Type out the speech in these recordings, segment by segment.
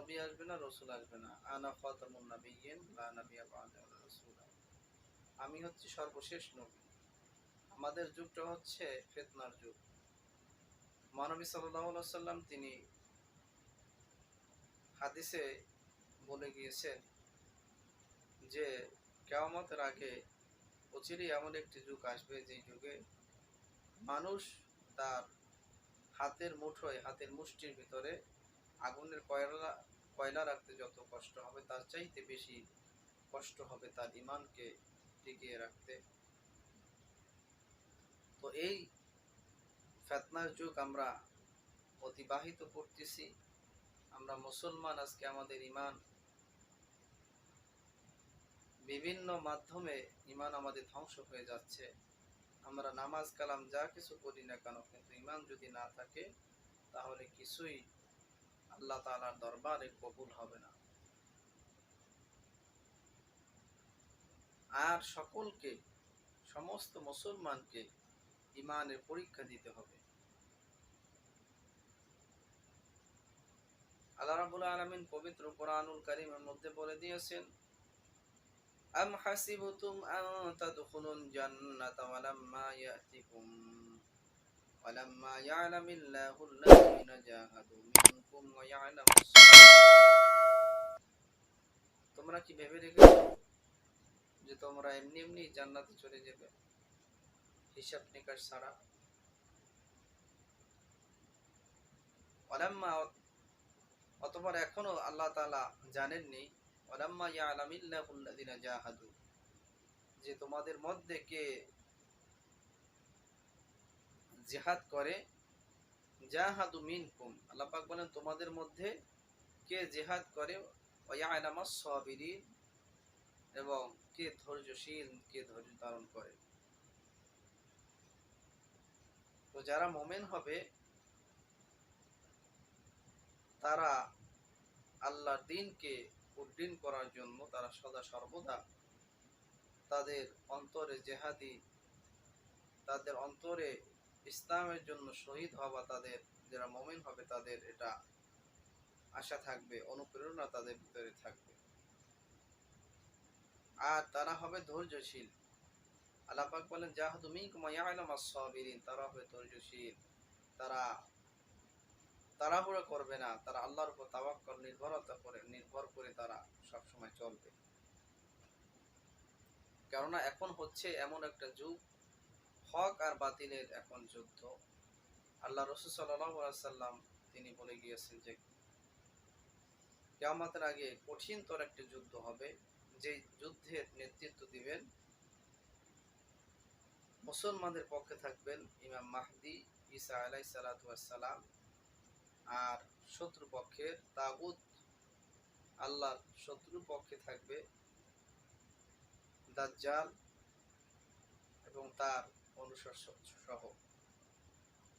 নবী আসবে না, রসুল আসবে না। আনা খাতামুন নাবিয়্যিন লা নাবিয়্যা বা'দি ওয়ালা রাসূলা। আমি হচ্ছি সর্বশেষ নবী। আমাদের যুগটা হচ্ছে ফিতনার যুগ। মহানবী সাল্লাল্লাহু আলাইহি ওয়াসাল্লাম তিনি হাদিসে বলে গিয়েছেন যে কিয়ামতের আগে অচিরেই এমন একটি যুগ আসবে যে যুগে মানুষ তার হাতের মুঠোয়, হাতের মুষ্টির ভিতরে আগুনের কয়লা রাখতে যত কষ্ট হবে তার চাইতে বেশি কষ্ট হবে তার ঈমানকে টিকিয়ে রাখতে। তো এই ফিতনার যুগ আমরা অতিবাহিত করতেছি। আমরা মুসলমান, আজকে আমাদের ঈমান বিভিন্ন মাধ্যমে ঈমান আমাদের ধ্বংস হয়ে যাচ্ছে। আমরা নামাজ কালাম যা কিছু করি না কেন, কিন্তু ঈমান যদি না থাকে তাহলে কিছুই আল্লাহ তাআলার দরবারে কবুল হবে না। আর সকলকে, সমস্ত মুসলমানকে ঈমানের পরীক্ষা দিতে হবে। আল্লাহ রাব্বুল আলামিন পবিত্র কোরআনুল কারীমের মধ্যে বলে দিয়েছেন, আম হাসিবতুম আন তাদখুলুল জান্নাতা ওয়ালাম্মা ইয়া'লামিল্লাহুল্লাযীনা জাহাদু মিনকুম ওয়া ইয়া'লামাস সাবিরিন। তোমরা কি ভেবে রেখেছো যে তোমরা এমনি এমনি জান্নাতে চলে যাবে হিসাব নিকাশ ছাড়া? ওয়ালাম্মা, অতঃপর এখনো আল্লাহ তাআলা জানেননি, ওয়ালাম্মা ইয়া'লামিল্লাহুল্লাযীনা জাহাদু, যে তোমাদের মধ্যে কে জিহাদ করে, জাহাদু মিনকুম, আল্লাহ পাক বলেন তোমাদের মধ্যে কে জিহাদ করে, ওয়া ইয়া'লামাস সাবিরিন, এবং কে ধৈর্যশীল, কে ধৈর্য ধারণ করে। তো যারা মুমিন হবে তারা আল্লাহর দ্বীনকে উড্ডীন করার জন্য তারা সদা সর্বদা তাদের অন্তরে জেহাদি, তাদের অন্তরে ইসলামের জন্য শহীদ হওয়া, তাদের যারা মুমিন হবে তাদের এটা আশা থাকবে, অনুপ্রেরণা তাদের ভিতরে থাকবে। আর তারা হবে ধৈর্যশীল। আল্লাহ পাক বলেন জাহাদু মিনকুম ওয়া ইয়া'লামাস সাবিরিন, তারা হবে ধৈর্যশীল। তারা তাড়াহুড়ো করবে না, তারা আল্লাহর উপর তাওয়াক্কুল, নির্ভর করে তারা সব সময় চলবে। কেননা এখন হচ্ছে এমন একটা যুগ, হক আর বাতিলের এখন যুদ্ধ। আল্লাহ রাসূল সাল্লাল্লাহু আলাইহি ওয়াসাল্লাম তিনি বলে গিয়েছেন যে কিয়ামতের আগে কঠিনতর একটা যুদ্ধ হবে, যে যুদ্ধের নেতৃত্ব দিবেন, মুসলমানদের পক্ষে থাকবেন ইমাম মাহদি ঈসা আলাইহিস সালাতু ওয়াস সালাম, আর শত্রু পক্ষের তাগুত, আল্লাহর শত্রু পক্ষে থাকবে দাজ্জাল এবং তার অনুসারী সহ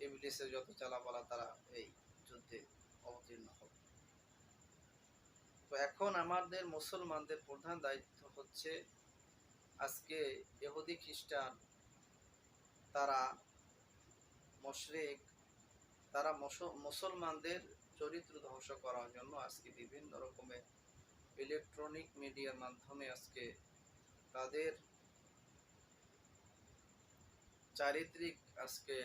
ইবলিসের যত চালাবালা, তারা এই যুদ্ধে অবতীর্ণ হবে। তো এখন আমাদের মুসলমানদের প্রধান দায়িত্ব হচ্ছে, আজকে ইহুদি খ্রিস্টান, তারা মুশরিক, তারা মুসলমানদের চরিত্র ধ্বংস করার জন্য আজকে বিভিন্ন রকমের ইলেকট্রনিক মিডিয়ার মাধ্যমে আজকে তাদের চারিত্রিক আজকে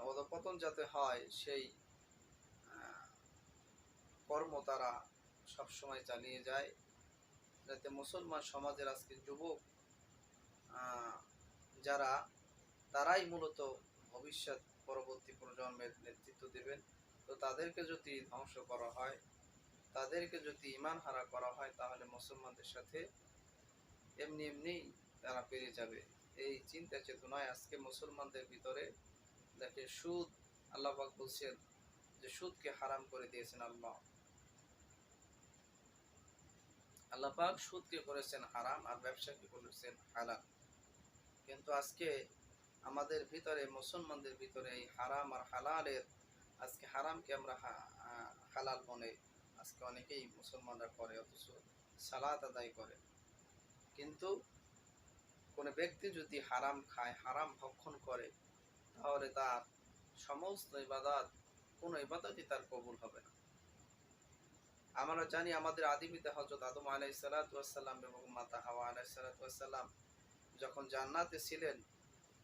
অধপতন যাতে হয় সেই কর্ম তারা সবসময় চালিয়ে যায়, যাতে মুসলমান সমাজের আজকে যুবক যারা, তারাই মূলত ভবিষ্যৎ পরবর্তী প্রজন্মের নেতৃত্ব দেবেন। তো তাদেরকে যদি ধ্বংস করা হয়, তাদেরকে যদি ঈমান হারা করা হয়, তাহলে মুসলমানদের সাথে এমনি এমনি তারা পেরে যাবে। এই চিন্তা চেতনায় আজকে মুসলমানদের ভিতরে দেখে সুদ, আল্লাহ পাক বলছেন যে সুদকে হারাম করে দিয়েছেন আল্লাহ পাক সুদকে করেছেন হারাম, আর ব্যবসাকে করেছেন হালাল। কিন্তু আজকে আমাদের ভিতরে, মুসলমানদের ভিতরে এই হারাম আর হালালের, আজকে হারামকে আমরা হালাল মনে আজকে অনেকেই মুসলমানরা করে, অথচ সালাত আদায় করে। কিন্তু কোন ব্যক্তি যদি হারাম খায়, হারাম ভক্ষণ করে, তাহলে তার সমস্ত ইবাদত, কোনো ইবাদতই তার কবুল হবে না। আমরা জানি আমাদের আদি পিতা হযরত আদম আলাইহিস সালাতু ওয়াস সালাম এবং মাতা হাওয়া আলাইহিস সালাতু ওয়াস সালাম যখন জান্নাতে ছিলেন,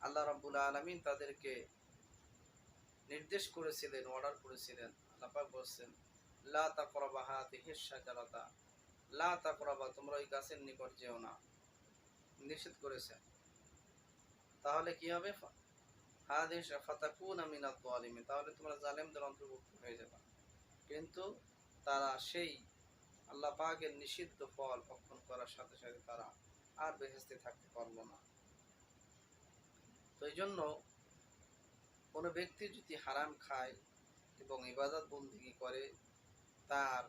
আল্লাহ রাব্বুল আলামিন তাদেরকে নির্দেশ করেছিলেন, অর্ডার করেছিলেন। আল্লাহ পাক বলেছেন, লা তাকরাবা হাযিহিশ শাজারাতা, লা তাকরাবা, তোমরা ওই গাছের নিকট যেও না, নিষেধ করেছেন। তাহলে কি হবে? হাযিহিশ ফাতাকুনা মিনাজ জালিমিন, তাহলে তোমরা জালেমদের অন্তর্ভুক্ত হয়ে যাবে। কিন্তু তারা সেই আল্লাহ পাকের নিষিদ্ধ ফল ভক্ষণ করার সাথে সাথে তারা আর বেহেশতে থাকতে পারলো না। তো এই জন্য কোনো ব্যক্তি যদি হারাম খায় এবং ইবাদত বন্দেগী করে, তার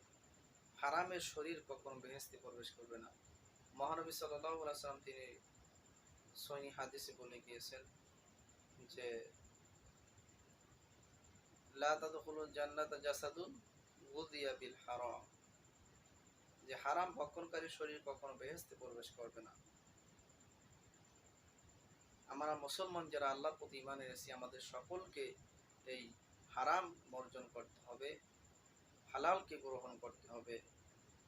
হারামের শরীর কখনো বেহেশতে প্রবেশ করবে না। মহানবী সাল্লাল্লাহু আলাইহি ওয়াসাল্লাম তিনি সহিহ হাদিসে বলে গিয়েছেন যে লা তাদখুলুল জান্নাতা জাসাদুন গুযিয়া বিল হারাম, যে হারাম ভক্ষণকারী শরীর কখনো বেহেশতে প্রবেশ করবে না। আমরা মুসলমান যারা আল্লাহর প্রতি ঈমান এনেছি, আমাদের সকলকে এই হারাম বর্জন করতে হবে, হালালকে গ্রহণ করতে হবে।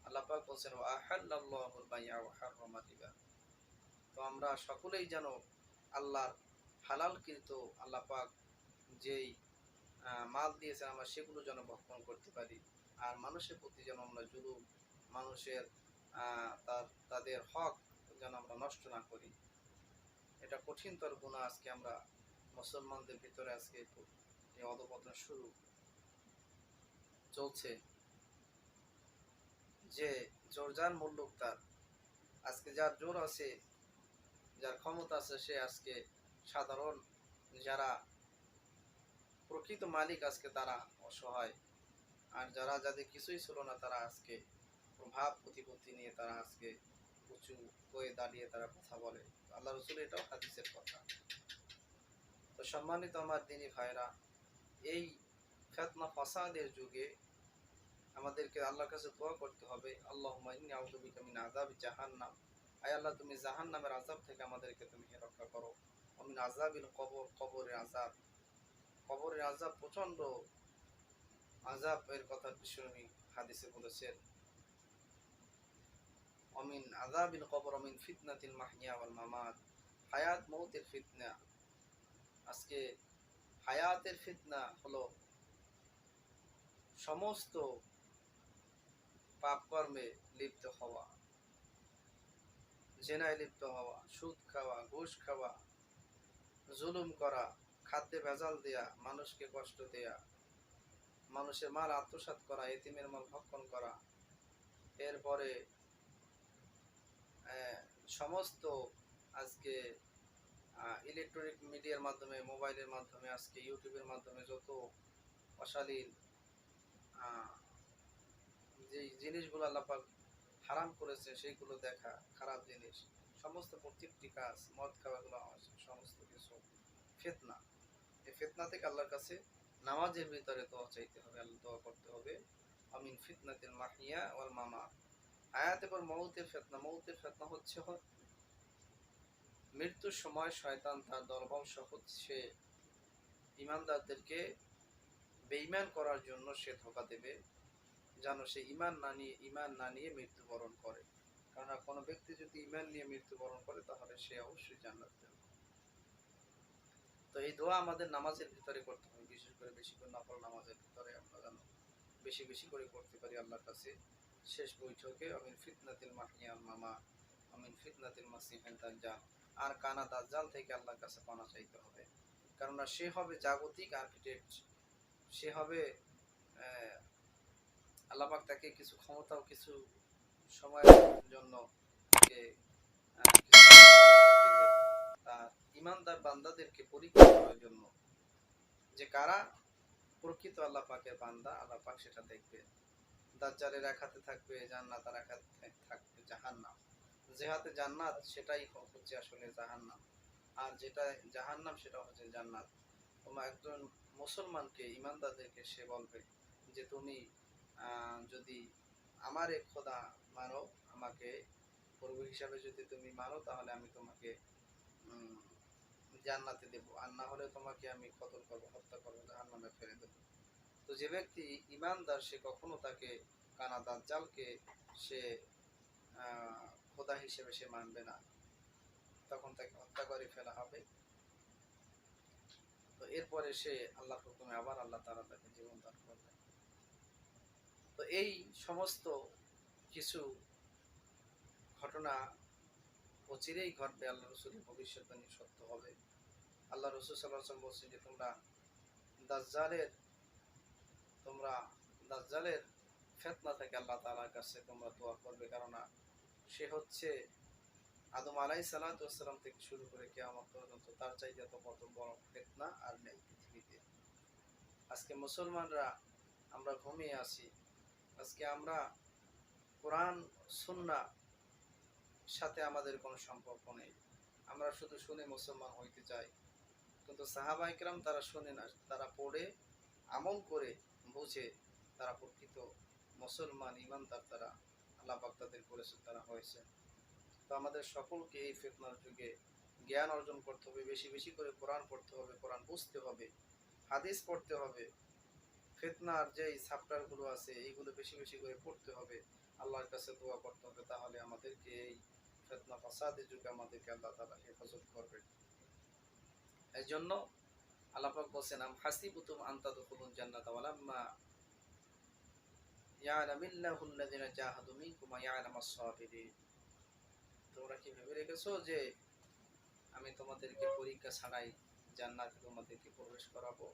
আল্লাহ পাক বলেছেন ওয়া আহাল্লাল্লাহুল বাই'a ওয়া হাররামা রিবা। তো আমরা সকলেই যেন আল্লাহর হালালকৃত আল্লাহ পাক যেই মাল দিয়েছেন আমরা সেগুলো যেন ভক্ষণ করতে পারি। আর মানুষের প্রতি যেন আমরা জুলুম, মানুষের তাদের হক যেন আমরা নষ্ট না করি। এটা কঠিনতর গুনাহ। আজকে আমরা মুসলমানদের ভিতরে আজকে এই অধঃপতন শুরু চলছে, যে জোর যার মুল্লুক তার। আজকে যার জোর আছে, যার ক্ষমতা আছে, সে আজকে সাধারণ যারা প্রকৃত মালিক আজকে তারা অসহায়, আর যাদের কিছুই ছিল না তারা আজকে প্রভাব প্রতিপত্তি নিয়ে তারা আজকে উঁচু হয়ে দাঁড়িয়ে তারা কথা বলে। আল্লাহ রাসূল এটাও হাদিসের কথা। তো সম্মানিত আমার দ্বীনী ভাইরা, এই ফিতনা ফাসাদের যুগে আমাদেরকে আল্লাহর কাছে দোয়া করতে হবে, আল্লাহুম্মা ইন্নী আউযু বিকা মিন আযাবি জাহান্নাম, আয় আল্লাহ তুমি জাহান্নামের আযাব থেকে আমাদেরকে তুমি রক্ষা করো। ওয়া মিন আযাবিল কবর, কবরের আযাব, কবরের আযাব প্রচন্ড আযাব, এর কথা বিশ্বনবী হাদিসে বলেছেন। ওয়া মিন আযাবিল কবর ওয়া মিন ফিতনাতিল মাহইয়া ওয়াল মামাত, হায়াত মউতের ফিতনা। আজকে হায়াতের ফিতনা হলো সমস্ত পাপ কর্মে লিপ্ত হওয়া, জেনায় লিপ্ত হওয়া, সুদ খাওয়া, ঘুষ খাওয়া, জুলুম করা, খাদ্যে ভেজাল দেয়া, মানুষকে কষ্ট দেয়া, মানুষের মাল আত্মসাৎ করা, এতিমের মাল ভক্ষণ করা। এরপরে সমস্ত আজকে ইলেকট্রনিক মিডিয়ার মাধ্যমে, মোবাইলের মাধ্যমে, আজকে ইউটিউবের মাধ্যমে যত অশালীন যে জিনিসগুলো আল্লাহ পাক হারাম করেছে সেইগুলো দেখা, খারাপ জিনিস, সমস্ত প্রত্যেকটি কাজ, মদ খাওয়াগুলো, সমস্ত কিছু ফিতনা। এই ফিতনা থেকে আল্লাহর কাছে নামাজের ভিতরে দোয়া চাইতে হবে, আল্লাহ দোয়া করতে হবে আমিন ফিতনাতিল মাহিয়া ওয়াল মামাত। হায়াত এবং মউতের ফিতনা, মউতের ফিতনা হচ্ছে মৃত্যুর সময় শয়তান তার দলবল সহ সে ঈমানদারদেরকে বেঈমান করার জন্য সে ধোঁকা দেবে, যেন সে ঈমান না নিয়ে মৃত্যুবরণ করে। কারণ কোনো ব্যক্তি যদি ঈমান নিয়ে মৃত্যুবরণ করে তাহলে সে অবশ্যই জান্নাত যাবে। তো এই দোয়া আমাদের নামাজের ভিতরে করতে হবে, বিশেষ করে বেশি করে নফল নামাজের ভিতরে আমরা যেন বেশি বেশি করে করতে পারি আল্লাহর কাছে শেষ বৈঠকে আমিন ফিতনাতিল মাহইয়া ওয়াল মামাত, আমিন ফিতনাতিল মাসিহিদ দাজ্জাল। আর কানা দাজ্জাল থেকে আল্লাহর কাছে পানা চাইতে হবে, কারণ সে হবে জাগতিক আর্কিটেক্ট, সে হবে আল্লাহ পাক তাকে কিছু ক্ষমতা ও কিছু সময়ের জন্য তাকে তার ঈমানদার বান্দাদেরকে পরীক্ষা করার জন্য, যে কারা প্রকৃত আল্লাহ পাকের বান্দা, আল্লাহ পাক সেটা দেখবে। দাজ্জালের এক হাতে থাকবে জান্নাত, আর এক হাতে থাকবে জাহান্নাম। যে হাতে জান্নাত সেটাই হচ্ছে আসলে জাহান্নাম, আর যেটা জাহান্নাম সেটা হচ্ছে জান্নাত। তোমরা একজন মুসলমানকে, ঈমানদারদেরকে সে বলবে যে তুমি যদি আমার এক খোদা মানো, আমাকে প্রভু হিসাবে যদি তুমি মানো, তাহলে আমি তোমাকে জান্নাতে দেব, আর না হলে তোমাকে আমি কতল করবো, হত্যা করবো, জাহান্নামে ফেলে দেবো। তো যে ব্যক্তি ইমানদার সে কখনো তাকে কানা দাজ্জালকে সে খোদা হিসেবে সে মানবে না, তখন তাকে হত্যা করে ফেলা হবে। তো এরপরে সে আল্লাহর হুকুমে আবার আল্লাহ তাআলা তাকে জীবন দান করবে। তো এই সমস্ত কিছু ঘটনা অচিরেই ঘটবে, আল্লাহ রসুলের ভবিষ্যৎবাণী সত্য হবে। আল্লাহ রসুল সাল্লাল্লাহু আলাইহি ওয়াসাল্লাম বলছেন যে দাজ্জালের তোমরা দাজ্জালের ফিতনা থেকে আল্লাহ তাআলার কাছে তোমরা দোয়া করবে, কারণ সে হচ্ছে আদম আলাইহিস সালাতু ওয়াস সালাম থেকে শুরু করে কিয়ামত পর্যন্ত তার চাইতে তো কত বড় ফিতনা আর নেই পৃথিবীতে। আজকে মুসলমানরা আমরা ঘুমিয়ে আছি, আজকে আমরা কোরআন সুন্নাহ সাথে আমাদের কোনো সম্পর্ক নেই, আমরা শুধু শুনে মুসলমান হইতে চাই, কিন্তু সাহাবায়ে কেরাম তারা শুনে না, তারা পড়ে আমল করে বুঝে তারা প্রকৃত মুসলমান ইমানদার, তারা আল্লাহ পাক তাদের করেছেন, তারা হয়েছে। তো আমাদের সকলকে এই ফিতনার যুগে জ্ঞান অর্জন করতে হবে, বেশি বেশি করে কোরআন পড়তে হবে, কোরআন বুঝতে হবে, হাদিস পড়তে হবে, ফিতনার যেই চ্যাপ্টারগুলো আছে এইগুলো বেশি বেশি করে পড়তে হবে, আল্লাহর কাছে দোয়া করতে হবে, তাহলে আমাদেরকে এই ফিতনা ফাসাদের যুগে আমাদেরকে আল্লাহ তাআলা হেফাজত করবে। এই জন্য আল্লাহ পাক বলেন, আম হাসিবতুম আন তাদখুলুল জান্নাতা ওয়ালাম্মা ইয়ালামিল্লাহুল্লাযিনা জাহাদু মিনকুম ওয়া ইয়ালামাস সাবিরিন। তোমরা কি ভেবে রেখেছো যে আমি তোমাদেরকে পরীক্ষা ছাড়াই জান্নাতে তোমাদেরকে প্রবেশ করাবো?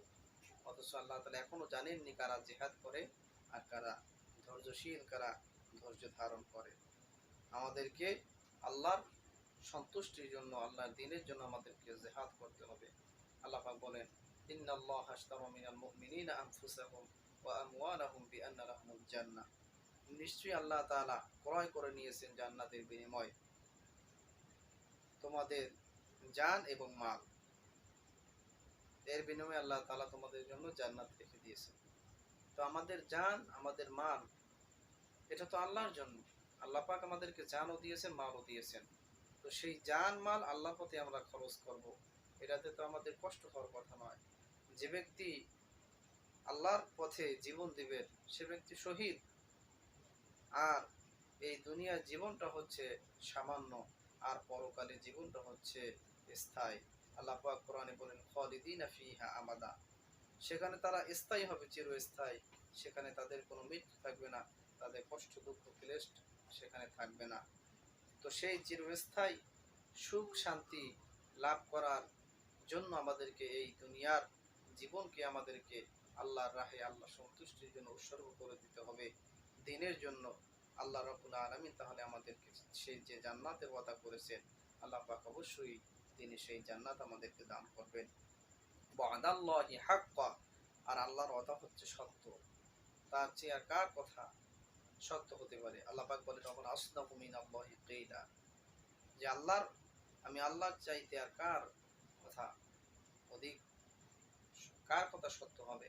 অথচ আল্লাহ তাআলা এখনো জানেননি কারা জিহাদ করে আর কারা ধৈর্যশীল, কারা ধৈর্য ধারণ করে। আমাদেরকে আল্লাহর সন্তুষ্টির জন্য, আল্লাহর দ্বীনের জন্য আমাদেরকে জিহাদ করতে হবে। আল্লাহ পাক বলেন, ইন্নাল্লাহা আশতারা মিনাল মুমিনিনা আনফুসাহুম ওয়া আমওয়ালাহুম বিআন্না লাহুমুল জান্নাহ। নিশ্চয়ই আল্লাহ তাআলা ক্রয় করে নিয়েছেন জান্নাতের বিনিময়ে তোমাদের জান এবং মাল, এর বিনিময়ে আল্লাহ তাআলা তোমাদের জন্য জান্নাত রেখে দিয়েছেন। তো আমাদের জান, আমাদের মাল, এটা তো আল্লাহর জন্য। আল্লাহ পাক আমাদেরকে জানও দিয়েছেন, মালও দিয়েছেন। তো সেই জান মাল আল্লাহর পথে আমরা খরচ করব, এটাতে তো আমাদের কষ্ট হওয়ার কথা নয়। যে ব্যক্তি আল্লাহর পথে জীবন দিবেন সে ব্যক্তি শহীদ। আর এই দুনিয়ার জীবনটা হচ্ছে সামান্য, আর পরকালে জীবনটা হচ্ছে স্থায়ী। আল্লাহ পাক কোরআনে বলেন, খালিদিনা ফিহা আবাদা, সেখানে তারা স্থায়ী হবে, চিরস্থায়ী। সেখানে তাদের কোনো মৃত্যু থাকবে না, তাদের কষ্ট দুঃখ ক্লেশ সেখানে থাকবে না। তো সেই চিরস্থায়ী সুখ শান্তি লাভ করার জন্য আমাদেরকে এই দুনিয়ার জীবনকে আমাদেরকে আল্লাহর রাহে, আল্লাহ সন্তুষ্টির জন্য উৎসর্গ করে দিতে হবে, দ্বীনের জন্য। আল্লাহ রাব্বুল আলামিন তাহলে আমাদেরকে সেই যে জান্নাতের ওয়াদা করেছেন, আল্লাহ পাক অবশ্যই তিনি সেই জান্নাত আমাদেরকে দান করবেন। ওয়াদাল্লাহি হাক্কা, আর আল্লাহর ওয়াদা হচ্ছে সত্য, তার চেয়ে আর কার কথা সত্য হতে পারে? আল্লাহ পাক বলেন, তখন আসদাকু মিনাল্লাহি কিলা, যে আল্লাহর, আমি আল্লাহর চাইতে আর কার কথা অধিক, কার কথা সত্য হবে?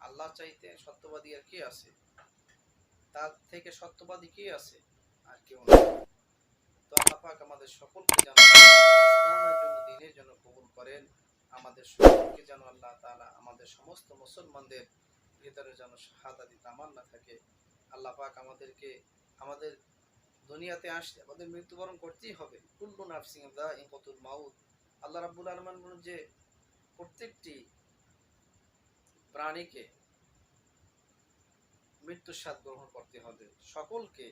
আল্লাহ চাইতে সত্যবাদী আর কে আছে? তার থেকে সত্যবাদী কে আছে? আর কেউ নেই। তো আল্লাহ পাক আমাদের সকলকে যেন ইসলামের জন্য, দ্বীনের জন্য কবুল করেন। আমাদের সকলকে যেন আল্লাহ তাআলা আমাদের সমস্ত মুসলমানদের ভিতরে যেন শাহাদাতি তামান্না থাকে। আল্লাহ পাক আমাদেরকে, আমাদের দুনিয়াতে আসলে আমাদের মৃত্যুবরণ করতেই হবে। কুল্লু নাফসিন যায়িকাতুল মাউত। আল্লাহ রাব্বুল আলামিন বলেন যে প্রত্যেকটি প্রাণীকে মৃত্যুর স্বাদ গ্রহণ করতে হবে, সকলকে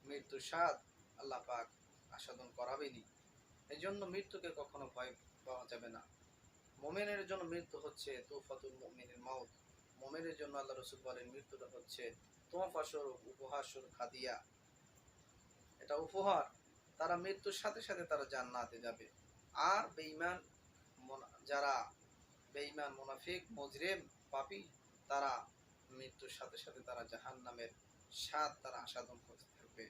মৃত্যুর স্বাদ আল্লাহ পাক আস্বাদন করাবেনই। এই জন্য মৃত্যুকে কখনো ভয় পাওয়া যাবে না। মুমিনের জন্য মৃত্যু হচ্ছে তুফাতুল মুমিনিল মাউত। মুমিনের জন্য আল্লাহ রাসূল বলেন মৃত্যুটা হচ্ছে তোহফা স্বরূপ, উপহার স্বরূপ, হাদিয়া, এটা উপহার। তারা মৃত্যুর সাথে সাথে তারা জান্নাতে যাবে। আর বেঈমান, যারা বেঈমান, মুনাফিক, মুজরিম, পাপী, তারা মৃত্যুর সাথে সাথে তারা জাহান্নামের স্বাদ তারা আস্বাদন করতে থাকবে।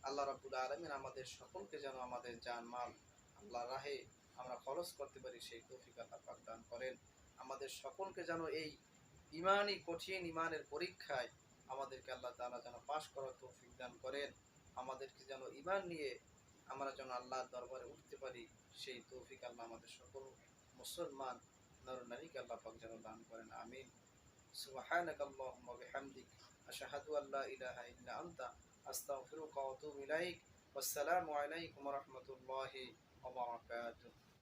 আল্লাহ রাব্বুল আলামিন আমাদের সকলকে যেন আমাদের জান মাল আল্লাহর রাহে আমরা খরচ করতে পারি সেই তৌফিক আল্লাহ পাক দান করেন। আমাদের সকলকে যেন এই ইমানি কঠিন ইমানের পরীক্ষায় আমাদেরকে আল্লাহ তাআলা যেন পাশ করার তৌফিক দান করেন। আমাদেরকে যেন ইমান নিয়ে আমরা যেন আল্লাহর দরবারে উঠতে পারি, সেই তৌফিক আল্লাহ আমাদের সকল মুসলমান নর নারীকে আল্লাহ পাক যেন দান করেন। আমিন। সুবহানাকাল্লাহুম্মা বিহামদিক আশহাদু আল্লা ইলাহা ইল্লা আনতা আস্তাগফিরুকা ওয়া আতুবু ইলাইক। ওয়াসসালামু আলাইকুম ওয়া রাহমাতুল্লাহি ওয়া বারাকাতুহু।